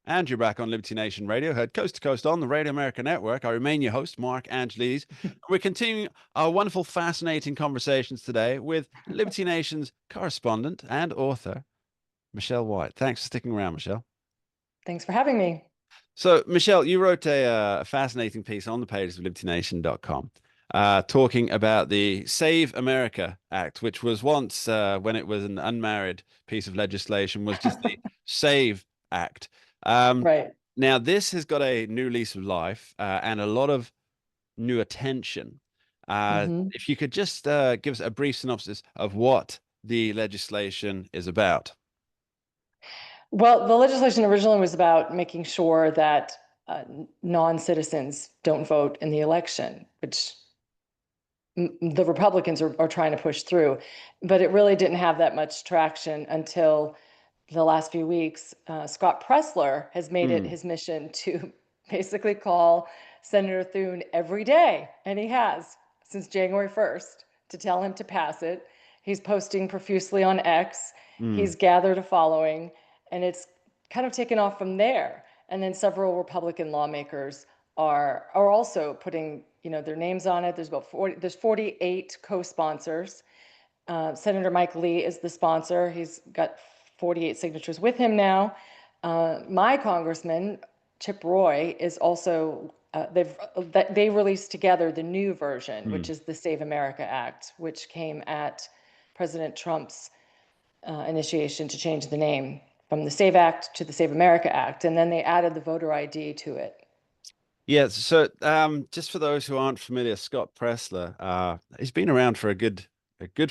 And you're back on Liberty Nation Radio, heard coast to coast on the Radio America Network. I remain your host, Mark Angelides. We're continuing our wonderful, fascinating conversations today with Liberty Nation's correspondent and author, Michelle White. Thanks for sticking around, Michelle. Thanks for having me. So, Michelle, you wrote a fascinating piece on the pages of libertynation.com talking about the Save America Act, which was once, when it was an unmarried piece of legislation, was just the Save Act. Right. Now, this has got a new lease of life and a lot of new attention. hmm If you could just give us a brief synopsis of what the legislation is about. Well, the legislation originally was about making sure that non-citizens don't vote in the election, which the Republicans are trying to push through. But it really didn't have that much traction until the last few weeks. Scott Pressler has made it Hmm. his mission to basically call Senator Thune every day, and he has since January 1st, to tell him to pass it. He's posting profusely on X. Hmm. He's gathered a following, and it's kind of taken off from there. And then several Republican lawmakers are also putting their names on it. There's 48 co-sponsors. Senator Mike Lee is the sponsor. He's got 48 signatures with him now. My congressman, Chip Roy, is also, they released together the new version, Hmm. which is the Save America Act, which came at President Trump's initiation to change the name from the Save Act to the Save America Act. And then they added the voter ID to it. Yeah, so just for those who aren't familiar, Scott Pressler, he's been around for a good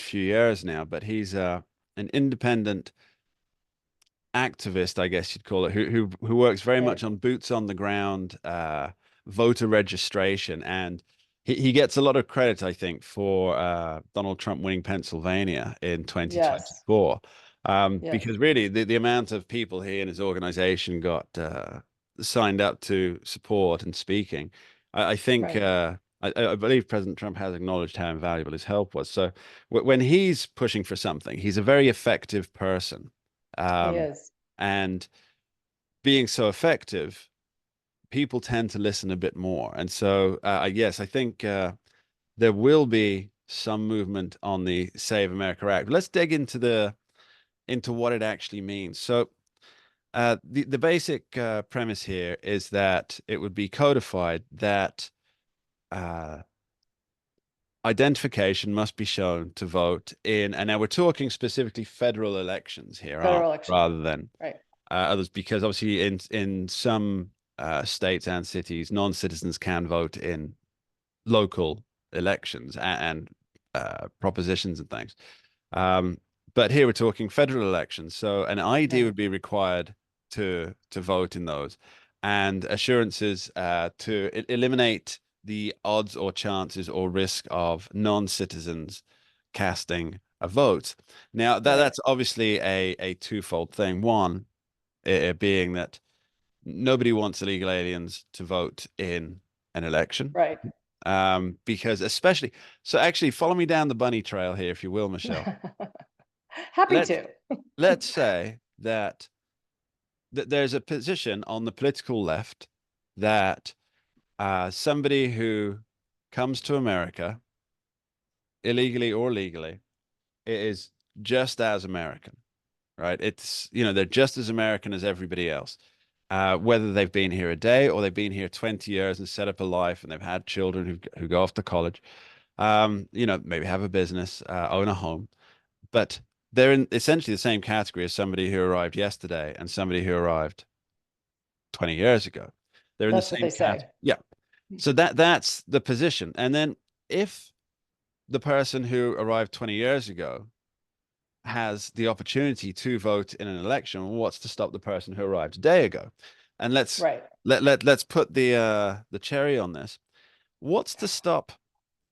few years now, but he's an independent activist, I guess you'd call it, who works very Right. much on boots on the ground, voter registration, and he gets a lot of credit, I think, for Donald Trump winning Pennsylvania in Yes. 2024. Yes. Because really the amount of people he and his organization got signed up to support and speaking, I think Right. I believe President Trump has acknowledged how invaluable his help was. So when he's pushing for something, he's a very effective person. He Um, is. and being so effective, people tend to listen a bit more. And so, yes, I think there will be some movement on the Save America Act. Let's dig into what it actually means. So, the basic premise here is that it would be codified that uh, identification must be shown to vote in, and now we're talking specifically federal elections here, aren't Federal we? election. Rather than Right. others, because obviously in some states and cities, non-citizens can vote in local elections and propositions and things. Um, but here we're talking federal elections, so an ID Right. would be required to vote in those, and assurances to eliminate the odds or chances or risk of non-citizens casting a vote. Now Right. that's obviously a twofold thing. One, being that nobody wants illegal aliens to vote in an election. Right. Because especially, so actually follow me down the bunny trail here, if you will, Michelle. Happy Let's to. let's say that there's a position on the political left that somebody who comes to America illegally or legally is just as American, right? It's, they're just as American as everybody else. Whether they've been here a day or they've been here 20 years and set up a life and they've had children who go off to college, maybe have a business, own a home, but they're in essentially the same category as somebody who arrived yesterday and somebody who arrived 20 years ago. They're in the That's what same they category. say. Yeah. So that's the position. And then if the person who arrived 20 years ago has the opportunity to vote in an election, what's to stop the person who arrived a day ago? And Right. let's put the cherry on this. What's to stop,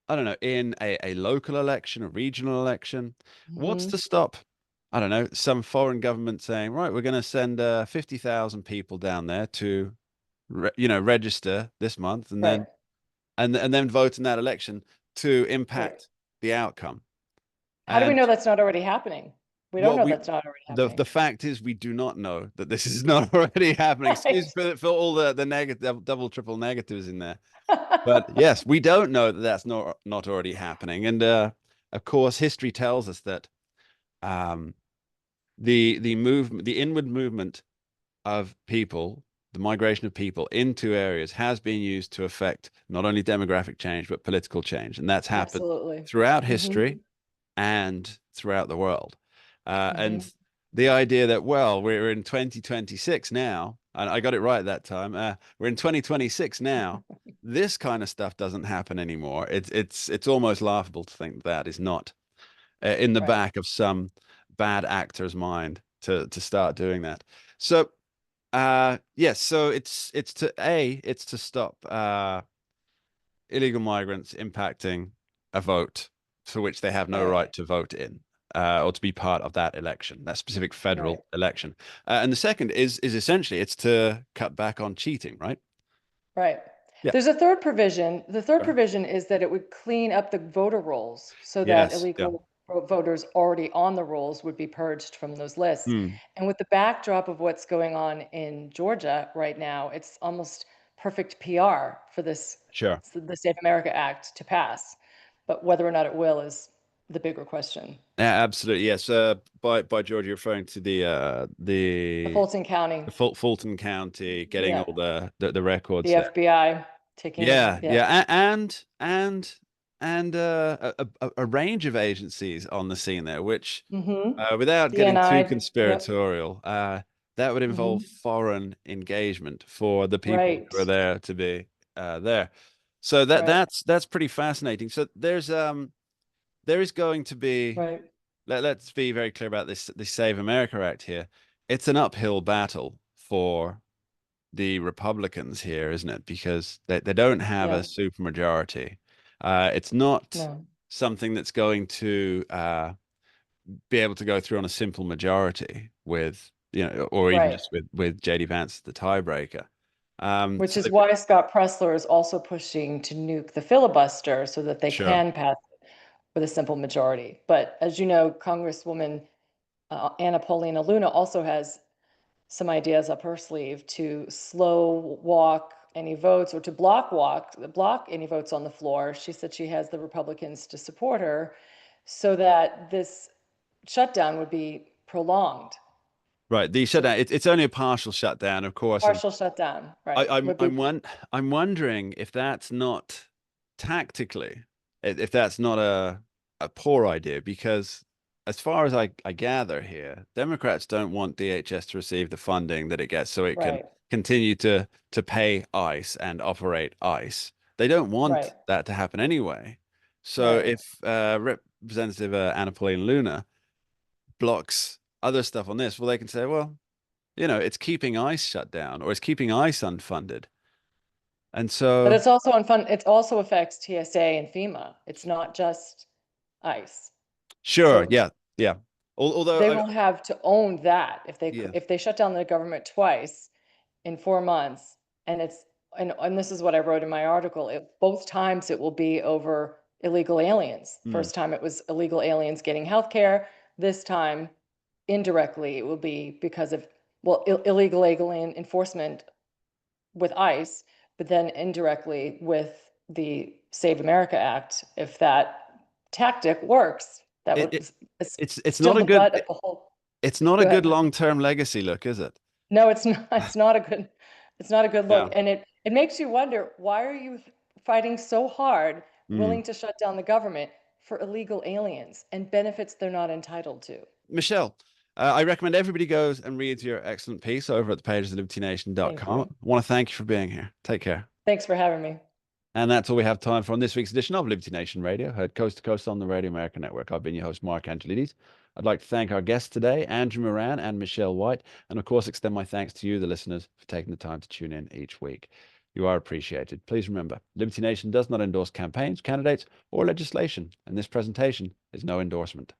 I don't know, in a local election, a regional election, what's hmm to stop, I don't know, some foreign government saying, right, we're going to send 50,000 people down there to register this month and Right. then vote in that election to Right. impact the outcome. How do we And know that's not already happening? We don't Well, know we that's not already the happening. fact is we do not know that this is not already happening. Excuse Right. for all the negative, double, triple negatives in there. But yes, we don't know that that's not already happening. And of course, history tells us that um, the inward movement of people, the migration of people into areas has been used to affect not only demographic change but political change, and that's happened Absolutely. throughout Hmm. history and throughout the world. And Hmm. the idea that, well, we're in 2026 now, and I got it right that time. We're in 2026 now. This kind of stuff doesn't happen anymore. It's almost laughable to think that is not in the Right. back of some bad actor's mind to start doing that. So yes, so it's to stop illegal migrants impacting a vote for which they have no Right. right to vote in, or to be part of that election, that specific Right. federal election. And the second is essentially it's to cut back on cheating, right? Right. Yeah. There's a third provision. The third Sure. provision is that it would clean up the voter rolls so that Yes. Yeah. illegal voters already on the rolls would be purged from those lists. Hmm. And with the backdrop of what's going on in Georgia right now, it's almost perfect PR for Sure. the Save America Act to pass. But whether or not it will is the bigger question. Yeah, absolutely. Yes. By George, you're referring to The Fulton County, the Fulton County getting yeah, all the records the there. FBI taking, Yeah, yeah. yeah, and a range of agencies on the scene there, which, Mm-hmm. without getting too DNI, yep. conspiratorial, that would involve Mm-hmm. foreign engagement for the people Right, who are there to be there. So right, that's pretty fascinating. So there is going to be right. let's be very clear about this Save America Act here. It's an uphill battle for the Republicans here, isn't it? Because they don't have a Yeah, supermajority. It's not no, something that's going to be able to go through on a simple majority with, or even right. just with JD Vance, the tiebreaker. Which So is why Scott Presler is also pushing to nuke the filibuster so that they sure, can pass it with a simple majority. But as you know, Congresswoman Anna Paulina Luna also has some ideas up her sleeve to slow walk any votes or to block any votes on the floor. She said she has the Republicans to support her so that this shutdown would be prolonged. right. The So shutdown. It's only a partial shutdown, of course, and partial shutdown, I, right, I'm would be I'm one I'm wondering if that's not tactically, if that's not a poor idea, because as far as I gather here, Democrats don't want DHS to receive the funding that it gets so it can right, continue to pay ICE and operate ICE. They don't want right, that to happen anyway. So right. if Representative Anna Pauline Luna blocks other stuff on this, well, they can say, well, it's keeping ICE shut down or it's keeping ICE unfunded. And But so, it's also unfun, it also affects TSA and FEMA. It's not just ICE. sure, So yeah, yeah. Although, they will have to own that yeah, if they shut down the government twice in 4 months, and this is what I wrote in my article. Both times it will be over illegal aliens. mm. First time it was illegal aliens getting health care. This time, indirectly, it will be because of, well, illegal alien enforcement with ICE, but then indirectly with the Save America Act. If that tactic works, that it, would it it's still not a the good butt of the whole. it's not a Go good ahead. long-term legacy look, is it? No, it's not. It's not a good. It's not a good look, Yeah. and it makes you wonder, why are you fighting so hard, Mm. willing to shut down the government for illegal aliens and benefits they're not entitled to? Michelle, I recommend everybody goes and reads your excellent piece over at the pages of Thank libertynation.com. you. I want to thank you for being here. Take care. Thanks for having me. And that's all we have time for on this week's edition of Liberty Nation Radio, heard coast to coast on the Radio America Network. I've been your host, Mark Angelides. I'd like to thank our guests today, Andrew Moran and Michelle White, and of course, extend my thanks to you, the listeners, for taking the time to tune in each week. You are appreciated. Please remember, Liberty Nation does not endorse campaigns, candidates, or legislation, and this presentation is no endorsement.